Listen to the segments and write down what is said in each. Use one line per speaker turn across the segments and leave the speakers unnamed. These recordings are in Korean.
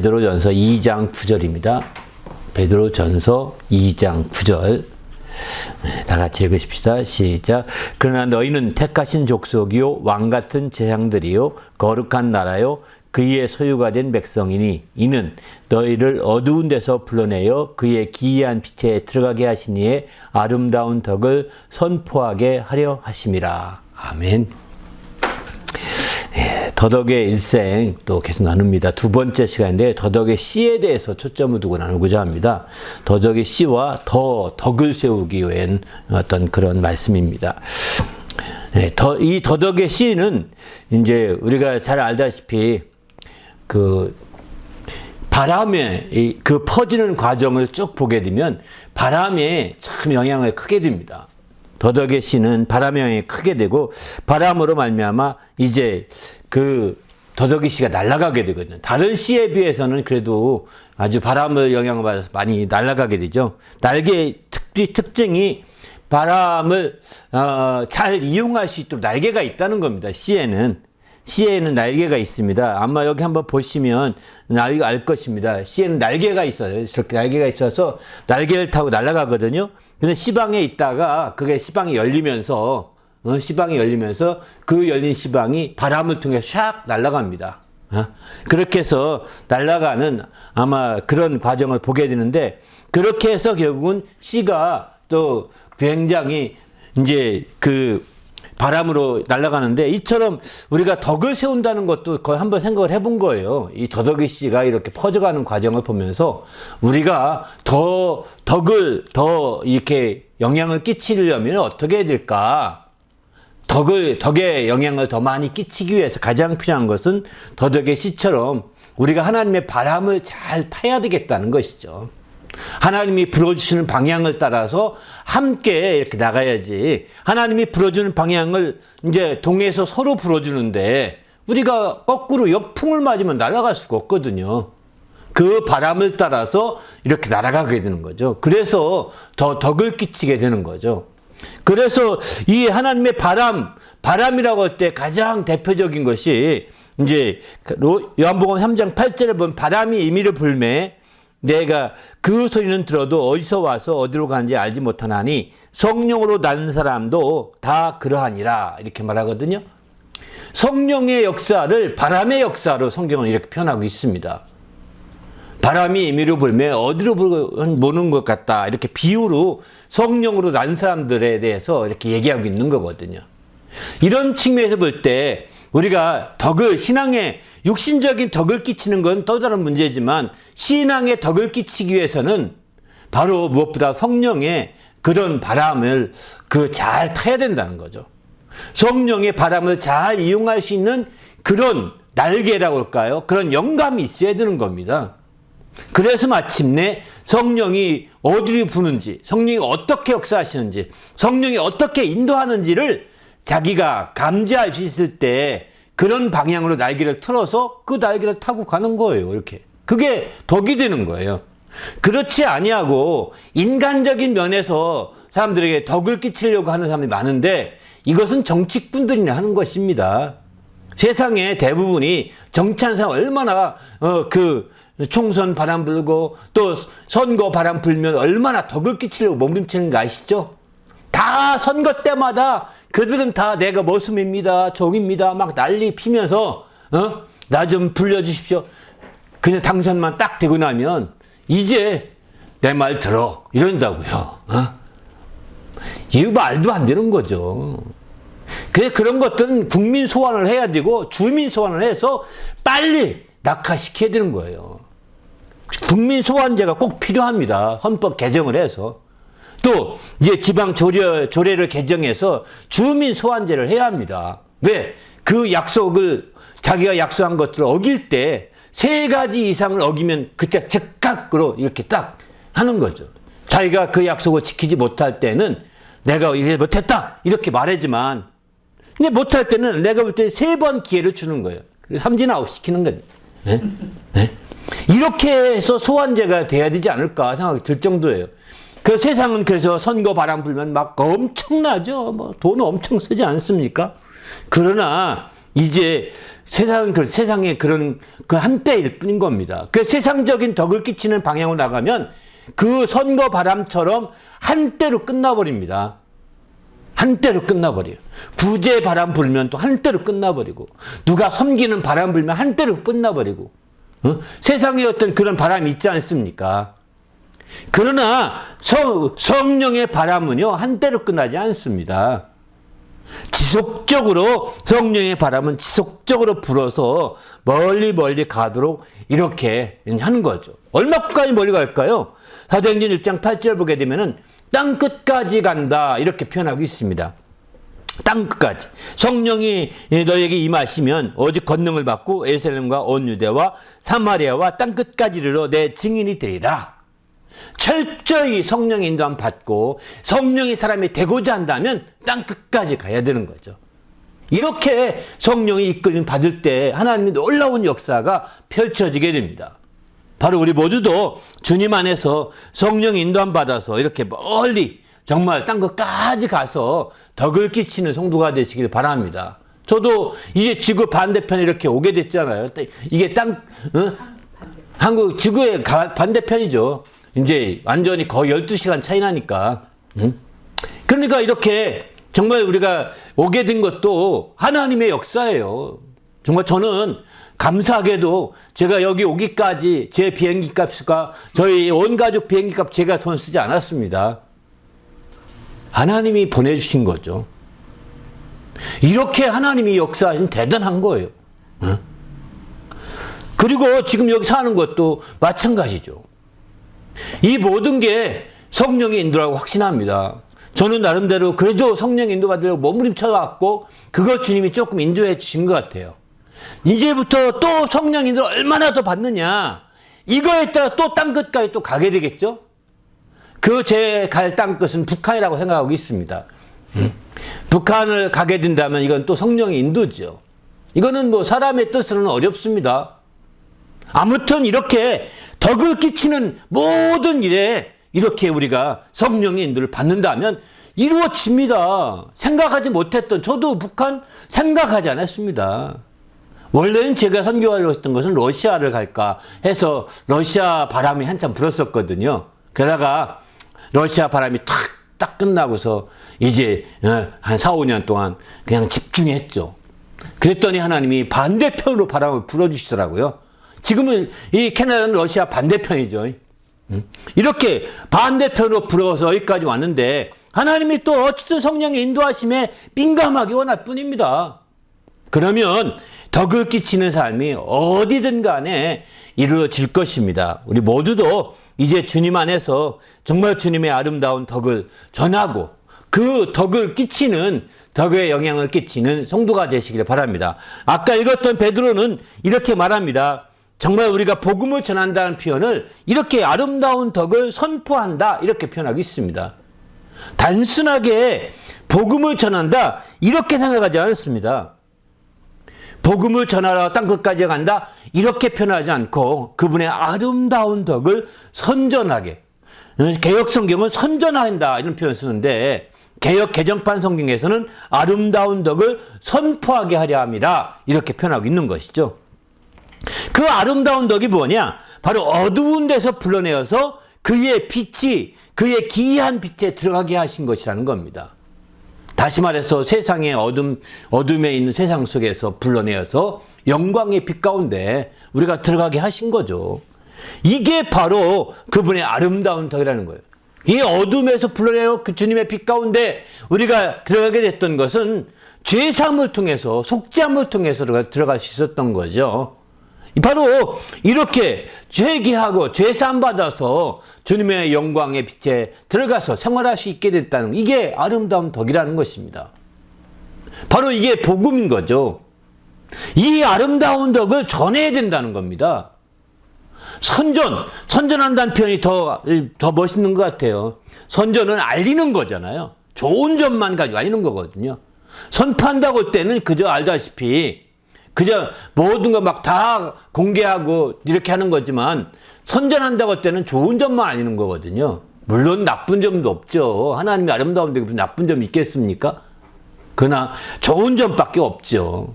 베드로전서 2장 9절입니다. 베드로전서 2장 9절. 다 같이 읽으십시다. 시작. 그러나 너희는 택하신 족속이요 왕같은 제사장들이요 거룩한 나라요 그의 소유가 된 백성이니 이는 너희를 어두운 데서 불러내어 그의 기이한 빛에 들어가게 하신 이의 아름다운 덕을 선포하게 하려 하심이라. 아멘. 더덕의 일생 또 계속 나눕니다. 두 번째 시간인데 더덕의 씨에 대해서 초점을 두고 나누고자 합니다. 더덕의 씨와 더 덕을 세우기 위한 어떤 그런 말씀입니다. 이 더덕의 씨는 이제 우리가 잘 알다시피 그 바람에 그 퍼지는 과정을 쭉 보게 되면 바람에 참 영향을 크게 줍니다. 더덕의 씨는 바람의 영향이 크게 되고 바람으로 말미암아 이제 그 더덕의 씨가 날아가게 되거든요. 다른 씨에 비해서는 그래도 아주 바람을 영향을 받아서 많이 날아가게 되죠. 날개의 특징이 바람을 잘 이용할 수 있도록 날개가 있다는 겁니다. 씨에는 날개가 있습니다. 아마 여기 한번 보시면 알 것입니다. 씨에는 날개가 있어요. 이렇게 날개가 있어서 날개를 타고 날아가거든요. 근데 씨방에 있다가 그게 씨방이 열리면서 그 열린 씨방이 바람을 통해 샥 날아갑니다. 그렇게 해서 날아가는 아마 그런 과정을 보게 되는데 그렇게 해서 결국은 씨가 또 굉장히 이제 그 바람으로 날아가는데 이처럼 우리가 덕을 세운다는 것도 거의 한번 생각을 해본 거예요. 이 더덕의 씨가 이렇게 퍼져가는 과정을 보면서 우리가 덕을 더 이렇게 영향을 끼치려면 어떻게 해야 될까? 덕의 영향을 더 많이 끼치기 위해서 가장 필요한 것은 더덕의 씨처럼 우리가 하나님의 바람을 잘 타야 되겠다는 것이죠. 하나님이 불어주시는 방향을 따라서 함께 이렇게 나가야지. 하나님이 불어주는 방향을 이제 동해에서 서로 불어주는데 우리가 거꾸로 역풍을 맞으면 날아갈 수가 없거든요. 그 바람을 따라서 이렇게 날아가게 되는 거죠. 그래서 더 덕을 끼치게 되는 거죠. 그래서 이 하나님의 바람이라고 할 때 가장 대표적인 것이 이제 요한복음 3장 8절에 보면 바람이 임의로 불매 내가 그 소리는 들어도 어디서 와서 어디로 가는지 알지 못하나니 성령으로 난 사람도 다 그러하니라 이렇게 말하거든요. 성령의 역사를 바람의 역사로 성경은 이렇게 표현하고 있습니다. 바람이 임의로 불매 어디로 보는 것 같다 이렇게 비유로 성령으로 난 사람들에 대해서 이렇게 얘기하고 있는 거거든요. 이런 측면에서 볼 때 우리가 신앙에 육신적인 덕을 끼치는 건 또 다른 문제지만 신앙에 덕을 끼치기 위해서는 바로 무엇보다 성령의 그런 바람을 잘 타야 된다는 거죠. 성령의 바람을 잘 이용할 수 있는 그런 날개라고 할까요? 그런 영감이 있어야 되는 겁니다. 그래서 마침내 성령이 어디를 부는지, 성령이 어떻게 역사하시는지, 성령이 어떻게 인도하는지를 자기가 감지할 수 있을 때 그런 방향으로 날개를 틀어서 그 날개를 타고 가는 거예요. 이렇게. 그게 덕이 되는 거예요. 그렇지 아니하고 인간적인 면에서 사람들에게 덕을 끼치려고 하는 사람들이 많은데 이것은 정치꾼들이나 하는 것입니다. 세상의 대부분이 정치하는 사람 얼마나 총선 바람 불고 또 선거 바람 불면 얼마나 덕을 끼치려고 몸부림치는 거 아시죠? 다 선거 때마다 그들은 다 내가 머슴입니다, 종입니다 막 난리 피면서 나 좀 불려주십시오. 그냥 당선만 딱 되고 나면 이제 내 말 들어 이런다고요. 이 말도 안 되는 거죠. 그런 것들은 국민 소환을 해야 되고 주민 소환을 해서 빨리 낙하시켜야 되는 거예요. 국민 소환제가 꼭 필요합니다. 헌법 개정을 해서. 또 이제 지방 조례를 개정해서 주민 소환제를 해야 합니다. 왜? 그 약속을 자기가 약속한 것들을 어길 때 3가지 이상을 어기면 그때 즉각으로 이렇게 딱 하는 거죠. 자기가 그 약속을 지키지 못할 때는 내가 이제 못했다 이렇게 말하지만 근데 못할 때는 내가 볼 때 3번 기회를 주는 거예요. 삼진아웃 시키는 거예요. 네? 네? 이렇게 해서 소환제가 돼야 되지 않을까 생각이 들 정도예요. 그 세상은 그래서 선거 바람 불면 막 엄청나죠. 뭐 돈 엄청 쓰지 않습니까? 그러나 이제 세상의 그런 그 한때일 뿐인 겁니다. 그 세상적인 덕을 끼치는 방향으로 나가면 그 선거 바람처럼 한때로 끝나버립니다. 한때로 끝나버려요. 부재 바람 불면 또 한때로 끝나버리고, 누가 섬기는 바람 불면 한때로 끝나버리고, 세상에 어떤 그런 바람이 있지 않습니까? 그러나 성령의 바람은요, 한때로 끝나지 않습니다. 지속적으로 성령의 바람은 지속적으로 불어서 멀리 가도록 이렇게 하는 거죠. 얼마까지 멀리 갈까요? 사도행전 1장 8절 보게 되면은 땅 끝까지 간다 이렇게 표현하고 있습니다. 땅 끝까지. 성령이 너에게 임하시면 오직 권능을 받고 예루살렘과 온 유대와 사마리아와 땅 끝까지 이르러 내 증인이 되리라. 철저히 성령의 인도함 받고 성령이 사람이 되고자 한다면 땅 끝까지 가야 되는 거죠. 이렇게 성령이 이끌림 받을 때 하나님의 놀라운 역사가 펼쳐지게 됩니다. 바로 우리 모두도 주님 안에서 성령의 인도함 받아서 이렇게 멀리 정말 땅 끝까지 가서 덕을 끼치는 성도가 되시길 바랍니다. 저도 이제 지구 반대편에 이렇게 오게 됐잖아요. 이게 한국 지구의 반대편이죠. 이제 완전히 거의 12시간 차이 나니까. 그러니까 이렇게 정말 우리가 오게 된 것도 하나님의 역사예요. 정말 저는 감사하게도 제가 여기 오기까지 제 비행기 값과 저희 온 가족 비행기 값 제가 돈 쓰지 않았습니다. 하나님이 보내주신 거죠. 이렇게 하나님이 역사하신 대단한 거예요. 그리고 지금 여기 사는 것도 마찬가지죠. 이 모든 게 성령의 인도라고 확신합니다. 저는 나름대로 그래도 성령 인도 받으려고 몸부림쳐갖고 그거 주님이 조금 인도해 주신 것 같아요. 이제부터 또 성령 인도를 얼마나 더 받느냐, 이거에 따라 또 땅끝까지 또 가게 되겠죠. 그 제 갈 땅끝은 북한이라고 생각하고 있습니다. 북한을 가게 된다면 이건 또 성령의 인도죠. 이거는 뭐 사람의 뜻으로는 어렵습니다. 아무튼 이렇게 덕을 끼치는 모든 일에 이렇게 우리가 성령의 인도를 받는다면 이루어집니다. 생각하지 못했던, 저도 북한 생각하지 않았습니다. 원래는 제가 선교하려고 했던 것은 러시아를 갈까 해서 러시아 바람이 한참 불었었거든요. 그러다가 러시아 바람이 딱 끝나고서 이제 한 4, 5년 동안 그냥 집중했죠. 그랬더니 하나님이 반대편으로 바람을 불어주시더라고요. 지금은 이 캐나다는 러시아 반대편이죠. 이렇게 반대편으로 불어서 여기까지 왔는데 하나님이 또 어쨌든 성령의 인도하심에 민감하게 원할 뿐입니다. 그러면 덕을 끼치는 삶이 어디든 간에 이루어질 것입니다. 우리 모두도 이제 주님 안에서 정말 주님의 아름다운 덕을 전하고 그 덕을 끼치는, 덕에 영향을 끼치는 성도가 되시길 바랍니다. 아까 읽었던 베드로는 이렇게 말합니다. 정말 우리가 복음을 전한다는 표현을 이렇게 아름다운 덕을 선포한다 이렇게 표현하고 있습니다. 단순하게 복음을 전한다 이렇게 생각하지 않습니다. 복음을 전하러 땅끝까지 간다 이렇게 표현하지 않고 그분의 아름다운 덕을 선전하게, 개역 성경은 선전한다 이런 표현을 쓰는데 개역 개정판 성경에서는 아름다운 덕을 선포하게 하려 함이라 이렇게 표현하고 있는 것이죠. 그 아름다운 덕이 뭐냐? 바로 어두운 데서 불러내어서 그의 빛이, 그의 기이한 빛에 들어가게 하신 것이라는 겁니다. 다시 말해서 세상의 어둠에 있는 세상 속에서 불러내어서 영광의 빛 가운데 우리가 들어가게 하신 거죠. 이게 바로 그분의 아름다운 덕이라는 거예요. 이 어둠에서 불러내어 그 주님의 빛 가운데 우리가 들어가게 됐던 것은 죄사함을 통해서, 속죄함을 통해서 들어갈 수 있었던 거죠. 바로 이렇게 회개하고 죄사함 받아서 주님의 영광의 빛에 들어가서 생활할 수 있게 됐다는, 이게 아름다운 덕이라는 것입니다. 바로 이게 복음인 거죠. 이 아름다운 덕을 전해야 된다는 겁니다. 선전한다는 표현이 더 멋있는 것 같아요. 선전은 알리는 거잖아요. 좋은 점만 가지고 알리는 거거든요. 선포한다고 할 때는 그저 알다시피 그저 모든 거 막 다 공개하고 이렇게 하는 거지만, 선전한다고 할 때는 좋은 점만 알리는 거거든요. 물론 나쁜 점도 없죠. 하나님이 아름다운데 무슨 나쁜 점이 있겠습니까? 그러나 좋은 점밖에 없죠.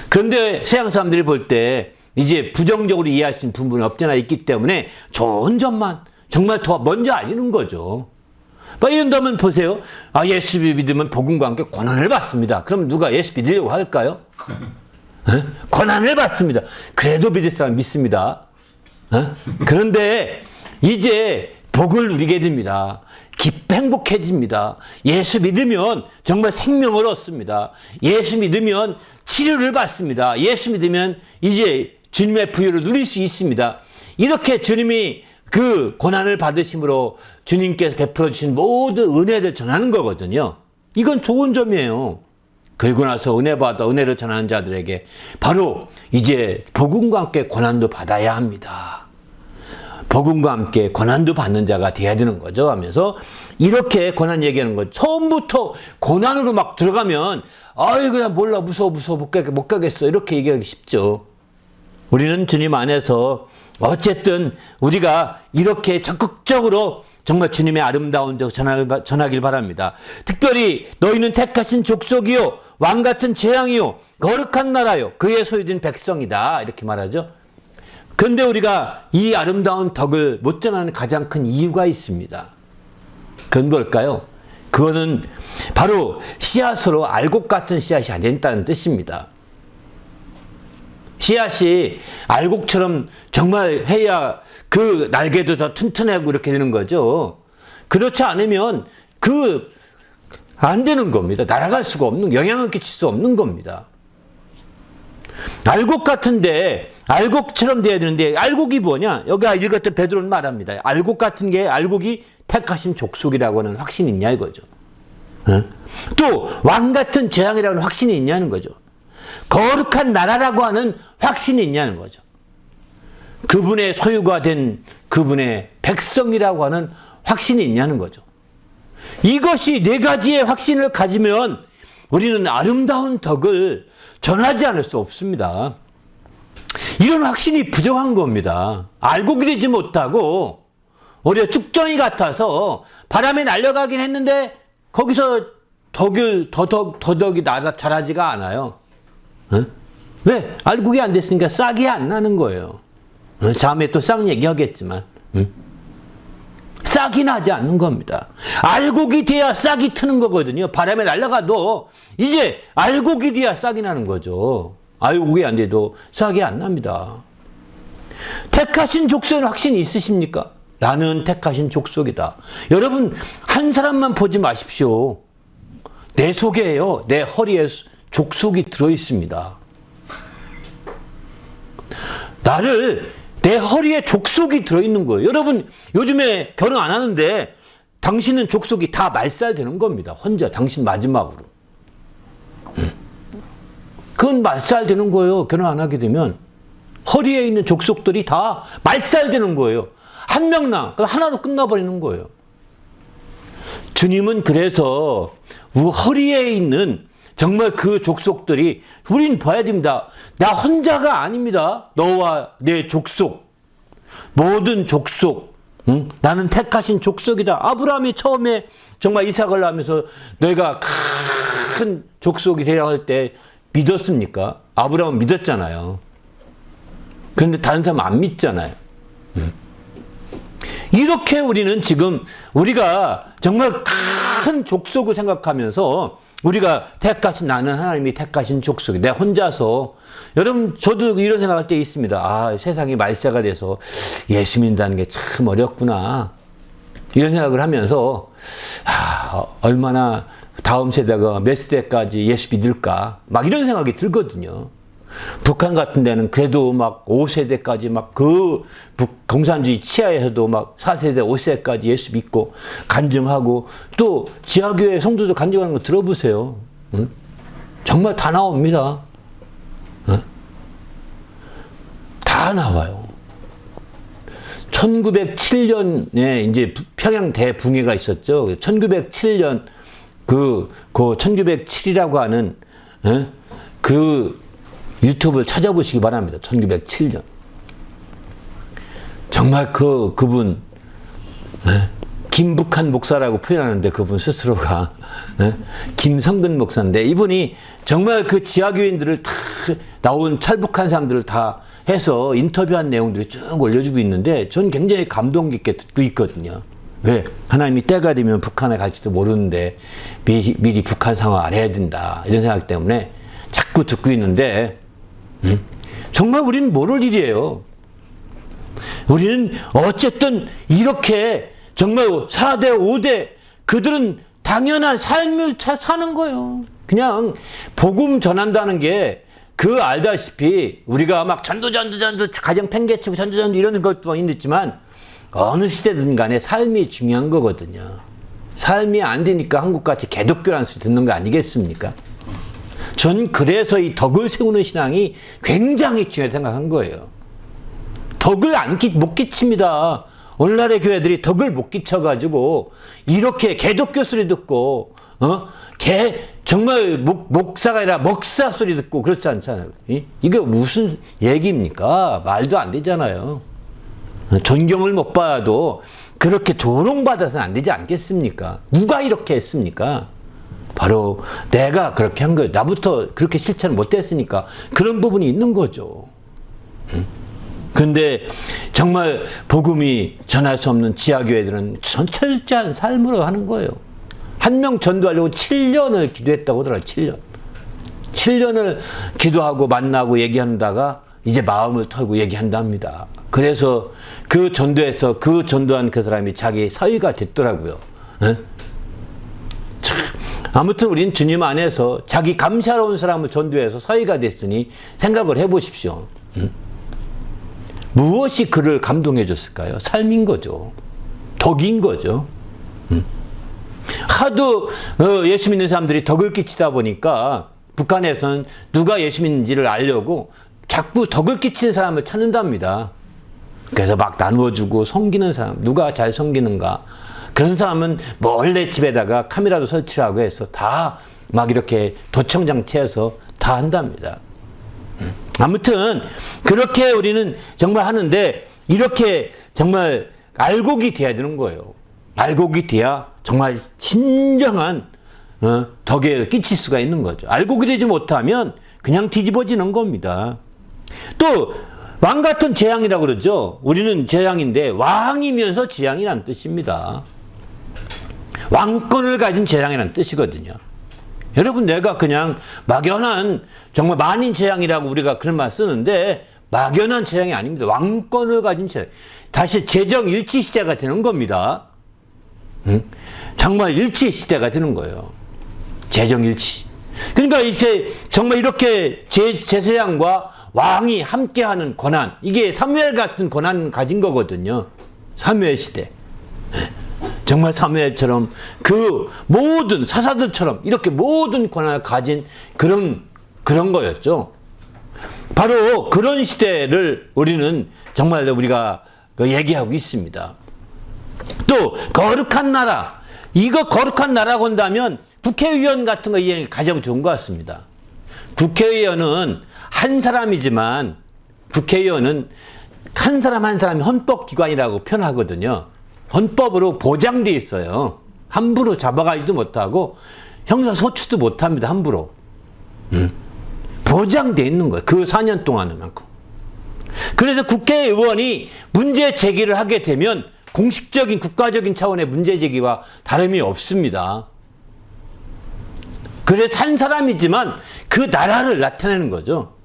그런데 서양 사람들이 볼 때 이제 부정적으로 이해할 수 있는 부분이 없잖아 있기 때문에 좋은 점만 정말 더 먼저 알리는 거죠. 이런다면 보세요. 예수 믿으면 복음과 함께 고난을 받습니다. 그럼 누가 예수 믿으려고 할까요? 고난을 받습니다. 그래도 믿을 사람 믿습니다. 그런데 이제 복을 누리게 됩니다. 행복해집니다. 예수 믿으면 정말 생명을 얻습니다. 예수 믿으면 치료를 받습니다. 예수 믿으면 이제 주님의 부여를 누릴 수 있습니다. 이렇게 주님이 그 고난을 받으심으로 주님께서 베풀어 주신 모든 은혜를 전하는 거거든요. 이건 좋은 점이에요. 그리고 나서 은혜 받아 은혜를 전하는 자들에게 바로 이제 복음과 함께 고난도 받아야 합니다. 복음과 함께 고난도 받는 자가 돼야 되는 거죠 하면서 이렇게 고난 얘기하는 거죠. 처음부터 고난으로 막 들어가면 그냥 몰라 무서워 못 가겠어 이렇게 얘기하기 쉽죠. 우리는 주님 안에서 어쨌든 우리가 이렇게 적극적으로 정말 주님의 아름다운 데 전하길 바랍니다. 특별히 너희는 택하신 족속이요 왕같은 재앙이요 거룩한 나라요 그의 소유된 백성이다 이렇게 말하죠. 그런데 우리가 이 아름다운 덕을 못 전하는 가장 큰 이유가 있습니다. 그건 뭘까요? 그거는 바로 씨앗으로 알곡 같은 씨앗이 안 된다는 뜻입니다. 씨앗이 알곡처럼 정말 해야 그 날개도 더 튼튼하고 이렇게 되는 거죠. 그렇지 않으면 안 되는 겁니다. 날아갈 수가 없는, 영향을 끼칠 수 없는 겁니다. 알곡 같은데 알곡처럼 돼야 되는데 알곡이 뭐냐? 여기 읽었던 베드로는 말합니다. 알곡 같은 게 알곡이 택하신 족속이라고 하는 확신이 있냐 이거죠. 또 왕 같은 재앙이라고 하는 확신이 있냐는 거죠. 거룩한 나라라고 하는 확신이 있냐는 거죠. 그분의 소유가 된 그분의 백성이라고 하는 확신이 있냐는 거죠. 이것이 네 가지의 확신을 가지면 우리는 아름다운 덕을 전하지 않을 수 없습니다. 이런 확신이 부족한 겁니다. 알곡이 되지 못하고 오히려 쭉정이 같아서 바람에 날아가긴 했는데 거기서 더덕이 자라지가 않아요. 왜? 알곡이 안 됐으니까 싹이 안 나는 거예요. 다음에 또 싹 얘기하겠지만 싹이 나지 않는 겁니다. 알곡이 돼야 싹이 트는 거거든요. 바람에 날아가도 이제 알곡이 돼야 싹이 나는 거죠. 알곡이 안 돼도 싹이 안 납니다. 택하신 족속은 확신이 있으십니까? 나는 택하신 족속이다. 여러분 한 사람만 보지 마십시오. 내 속에요. 내 허리에 족속이 들어있습니다. 내 허리에 족속이 들어있는 거예요. 여러분 요즘에 결혼 안 하는데 당신은 족속이 다 말살되는 겁니다. 혼자 당신 마지막으로. 그건 말살되는 거예요. 결혼 안 하게 되면. 허리에 있는 족속들이 다 말살되는 거예요. 한 명당 하나로 끝나버리는 거예요. 주님은 그래서 허리에 있는 정말 그 족속들이 우린 봐야 됩니다. 나 혼자가 아닙니다. 너와 내 족속. 모든 족속. 나는 택하신 족속이다. 아브라함이 처음에 정말 이삭을 낳으면서 너희가 큰 족속이 되려 할 때 믿었습니까? 아브라함은 믿었잖아요. 그런데 다른 사람은 안 믿잖아요. 이렇게 우리는 지금 우리가 정말 큰 족속을 생각하면서 우리가 나는 하나님이 택하신 족속이 내가 혼자서 여러분 저도 이런 생각할 때 있습니다. 세상이 말세가 돼서 예수 믿는다는 게 참 어렵구나 이런 생각을 하면서 얼마나 다음 세대가 몇 세대까지 예수 믿을까 막 이런 생각이 들거든요. 북한 같은 데는 그래도 막 5세대까지 막 그 공산주의 치하에서도 막 4세대, 5세대까지 예수 믿고 간증하고 또 지하교회 성도들 간증하는 거 들어보세요. 정말 다 나옵니다. 다 나와요. 1907년에 이제 평양 대붕해가 있었죠. 1907년 그 1907이라고 하는 그 유튜브를 찾아보시기 바랍니다. 1907년. 정말 그분 김북한 목사라고 표현하는데 그분 스스로가 김성근 목사인데 이분이 정말 그 지하교인들을 다 나온 탈북한 사람들을 다 해서 인터뷰한 내용들을 쭉 올려주고 있는데 전 굉장히 감동 깊게 듣고 있거든요. 왜? 하나님이 때가 되면 북한에 갈지도 모르는데 미리 북한 상황 알아야 된다 이런 생각 때문에 자꾸 듣고 있는데 정말 우리는 모를 일이에요. 우리는 어쨌든 이렇게 정말 4대 5대 그들은 당연한 삶을 사는 거예요. 그냥 복음 전한다는 게 그 알다시피 우리가 막 전도 가정 팽개치고 전도 이런 것도 있지만 어느 시대든 간에 삶이 중요한 거거든요. 삶이 안 되니까 한국같이 개독교라는 소리 듣는 거 아니겠습니까? 전 그래서 이 덕을 세우는 신앙이 굉장히 중요하다고 생각한 거예요. 덕을 못 끼칩니다. 오늘날의 교회들이 덕을 못 끼쳐가지고 이렇게 개독교 소리 듣고 정말 목사가 아니라 먹사 소리 듣고 그렇지 않잖아요. 이게 무슨 얘기입니까? 말도 안 되잖아요. 존경을 못 받아도 그렇게 조롱받아서는 안 되지 않겠습니까? 누가 이렇게 했습니까? 바로 내가 그렇게 한 거예요. 나부터 그렇게 실천을 못했으니까 그런 부분이 있는 거죠. 근데 정말 복음이 전할 수 없는 지하교회들은 철저한 삶으로 하는 거예요. 한 명 전도하려고 7년을 기도했다고 하더라고요. 7년. 7년을 기도하고 만나고 얘기한다가 이제 마음을 털고 얘기한답니다. 그래서 그 전도에서 그 전도한 그 사람이 자기 사위가 됐더라고요. 참, 아무튼 우린 주님 안에서 자기 감사로운 사람을 전도해서 사위가 됐으니 생각을 해보십시오. 무엇이 그를 감동해 줬을까요? 삶인 거죠. 덕인 거죠. 하도 예수 믿는 사람들이 덕을 끼치다 보니까 북한에서는 누가 예수 믿는지를 알려고 자꾸 덕을 끼치는 사람을 찾는답니다. 그래서 막 나누어주고 섬기는 사람, 누가 잘 섬기는가. 그런 사람은 몰래 집에다가 카메라도 설치하고 해서 다 막 이렇게 도청장치해서 다 한답니다. 아무튼 그렇게 우리는 정말 하는데 이렇게 정말 알곡이 돼야 되는 거예요. 알곡이 돼야 정말 진정한 덕에 끼칠 수가 있는 거죠. 알곡이 되지 못하면 그냥 뒤집어지는 겁니다. 또 왕 같은 재앙이라고 그러죠. 우리는 재앙인데 왕이면서 재앙이라는 뜻입니다. 왕권을 가진 재앙이라는 뜻이거든요. 여러분 내가 그냥 막연한 정말 만인 재앙이라고 우리가 그런 말 쓰는데 막연한 재앙이 아닙니다. 왕권을 가진 재앙. 다시 재정 일치 시대가 되는 겁니다. 정말 일치 시대가 되는 거예요. 재정 일치. 그러니까 이제 정말 이렇게 제사장과 왕이 함께하는 권한, 이게 사무엘 같은 권한을 가진 거거든요. 사무엘 시대. 정말 사무엘처럼 그 모든 사사들처럼 이렇게 모든 권한을 가진 그런 거였죠. 바로 그런 시대를 우리는 정말 우리가 얘기하고 있습니다. 또 거룩한 나라, 이거 거룩한 나라고 한다면 국회의원 같은 거 이해 가장 좋은 것 같습니다. 국회의원은 한 사람이지만 국회의원은 한 사람 한 사람이 헌법기관이라고 표현하거든요. 헌법으로 보장돼 있어요. 함부로 잡아가지도 못하고 형사소추도 못합니다. 함부로. 보장돼 있는 거예요. 그 4년 동안만큼. 그래서 국회의원이 문제 제기를 하게 되면 공식적인 국가적인 차원의 문제 제기와 다름이 없습니다. 그래서 한 사람이지만 그 나라를 나타내는 거죠.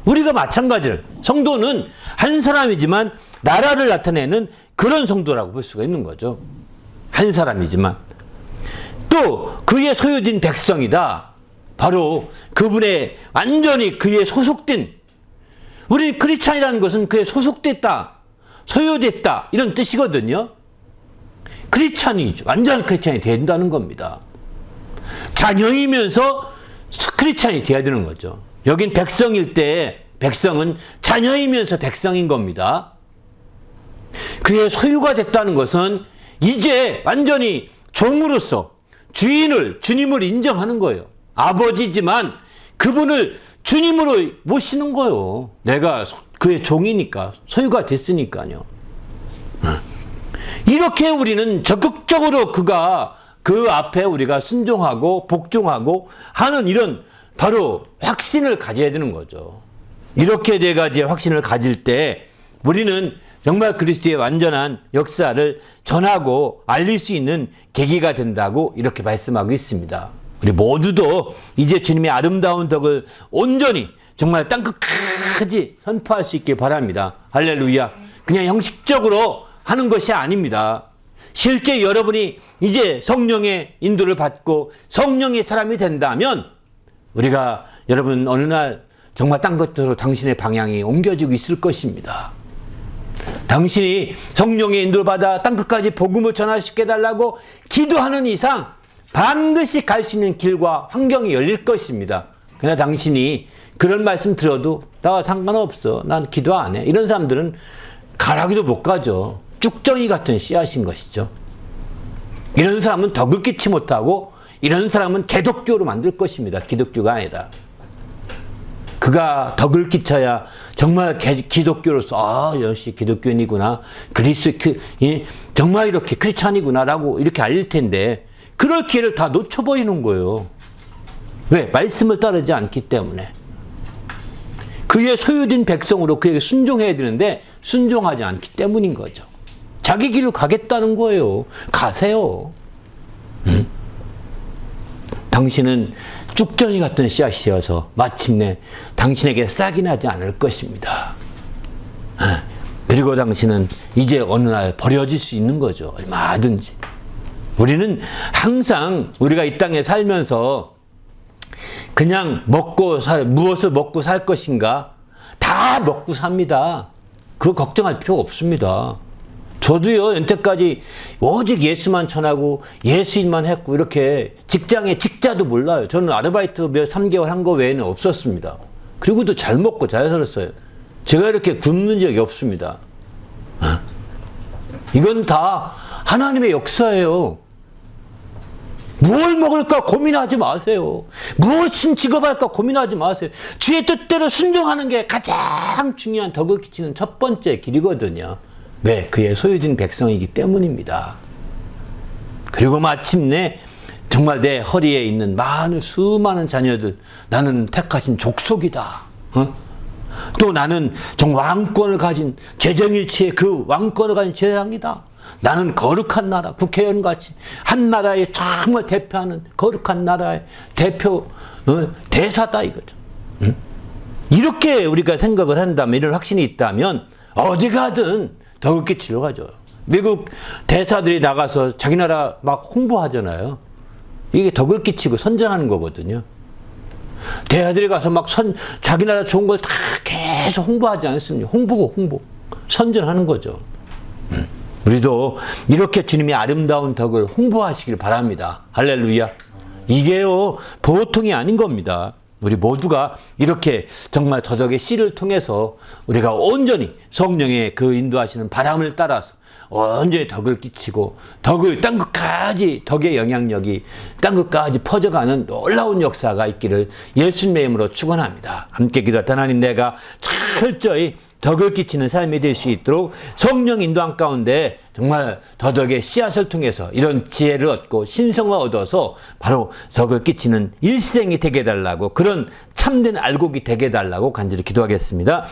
우리가 마찬가지로 성도는 한 사람이지만 나라를 나타내는 그런 성도라고 볼 수가 있는 거죠. 한 사람이지만 또 그의 소유된 백성이다. 바로 그분의 완전히 그의 소속된, 우리 크리스찬이라는 것은 그의 소속됐다, 소유됐다 이런 뜻이거든요. 크리스찬이죠. 완전 크리스찬이 된다는 겁니다. 자녀이면서 크리스찬이 돼야 되는 거죠. 여긴 백성일 때 백성은 자녀이면서 백성인 겁니다. 그의 소유가 됐다는 것은 이제 완전히 종으로서 주님을 인정하는 거예요. 아버지지만 그분을 주님으로 모시는 거예요. 내가 그의 종이니까, 소유가 됐으니까요. 이렇게 우리는 적극적으로 그가 그 앞에 우리가 순종하고 복종하고 하는 이런 바로 확신을 가져야 되는 거죠. 이렇게 네 가지의 확신을 가질 때 우리는 정말 그리스도의 완전한 역사를 전하고 알릴 수 있는 계기가 된다고 이렇게 말씀하고 있습니다. 우리 모두도 이제 주님의 아름다운 덕을 온전히 정말 땅끝까지 선포할 수 있길 바랍니다. 할렐루야. 그냥 형식적으로 하는 것이 아닙니다. 실제 여러분이 이제 성령의 인도를 받고 성령의 사람이 된다면 우리가 여러분 어느 날 정말 땅끝으로 당신의 방향이 옮겨지고 있을 것입니다. 당신이 성령의 인도를 받아 땅끝까지 복음을 전하시게 해달라고 기도하는 이상 반드시 갈 수 있는 길과 환경이 열릴 것입니다. 그러나 당신이 그런 말씀 들어도 나 상관없어, 난 기도 안 해, 이런 사람들은 가라기도 못 가죠. 쭉정이 같은 씨앗인 것이죠. 이런 사람은 덕을 끼치 못하고 이런 사람은 개독교로 만들 것입니다. 기독교가 아니라. 그가 덕을 끼쳐야 정말 기독교로서 역시 기독교인이구나, 정말 이렇게 크리스찬이구나라고 이렇게 알릴 텐데 그럴 기회를 다 놓쳐버리는 거예요. 왜? 말씀을 따르지 않기 때문에. 그의 소유된 백성으로 그에게 순종해야 되는데 순종하지 않기 때문인 거죠. 자기 길로 가겠다는 거예요. 가세요. 당신은 쭉정이 같은 씨앗이어서 마침내 당신에게 싹이 나지 않을 것입니다. 그리고 당신은 이제 어느 날 버려질 수 있는 거죠. 얼마든지. 우리는 항상 우리가 이 땅에 살면서 그냥 무엇을 먹고 살 것인가? 다 먹고 삽니다. 그거 걱정할 필요가 없습니다. 저도요, 연태까지 오직 예수만 전하고 예수인만 했고 이렇게 직장에 직자도 몰라요. 저는 아르바이트 3개월 한 거 외에는 없었습니다. 그리고도 잘 먹고 잘 살았어요. 제가 이렇게 굶는 적이 없습니다. 이건 다 하나님의 역사예요. 무엇을 먹을까 고민하지 마세요. 무엇을 직업할까 고민하지 마세요. 주의 뜻대로 순종하는 게 가장 중요한 덕을 끼치는 첫 번째 길이거든요. 왜? 그의 소유된 백성이기 때문입니다. 그리고 마침내 정말 내 허리에 있는 수많은 자녀들, 나는 택하신 족속이다. 또 나는 정말 왕권을 가진 재정일치의 그 왕권을 가진 제사장이다. 나는 거룩한 나라, 국회의원같이 한 나라에 정말 대표하는 거룩한 나라의 대표 대사다 이거죠. 이렇게 우리가 생각을 한다면, 이런 확신이 있다면 어디 가든 덕을 끼치러 가죠. 미국 대사들이 나가서 자기 나라 막 홍보하잖아요. 이게 덕을 끼치고 선전하는 거거든요. 대사들이 가서 막 자기 나라 좋은 걸 다 계속 홍보하지 않습니까? 홍보. 선전하는 거죠. 우리도 이렇게 주님의 아름다운 덕을 홍보하시길 바랍니다. 할렐루야. 이게요, 보통이 아닌 겁니다. 우리 모두가 이렇게 정말 저 덕의 씨를 통해서 우리가 온전히 성령의 그 인도하시는 바람을 따라서 온전히 덕을 끼치고 덕을 땅끝까지, 덕의 영향력이 땅끝까지 퍼져가는 놀라운 역사가 있기를 예수님의 이름으로 축원합니다. 함께 기도하다 하나님, 내가 철저히 덕을 끼치는 삶이 될 수 있도록 성령 인도함 가운데 정말 더덕의 씨앗을 통해서 이런 지혜를 얻고 신성을 얻어서 바로 덕을 끼치는 일생이 되게 해달라고, 그런 참된 알곡이 되게 해달라고 간절히 기도하겠습니다.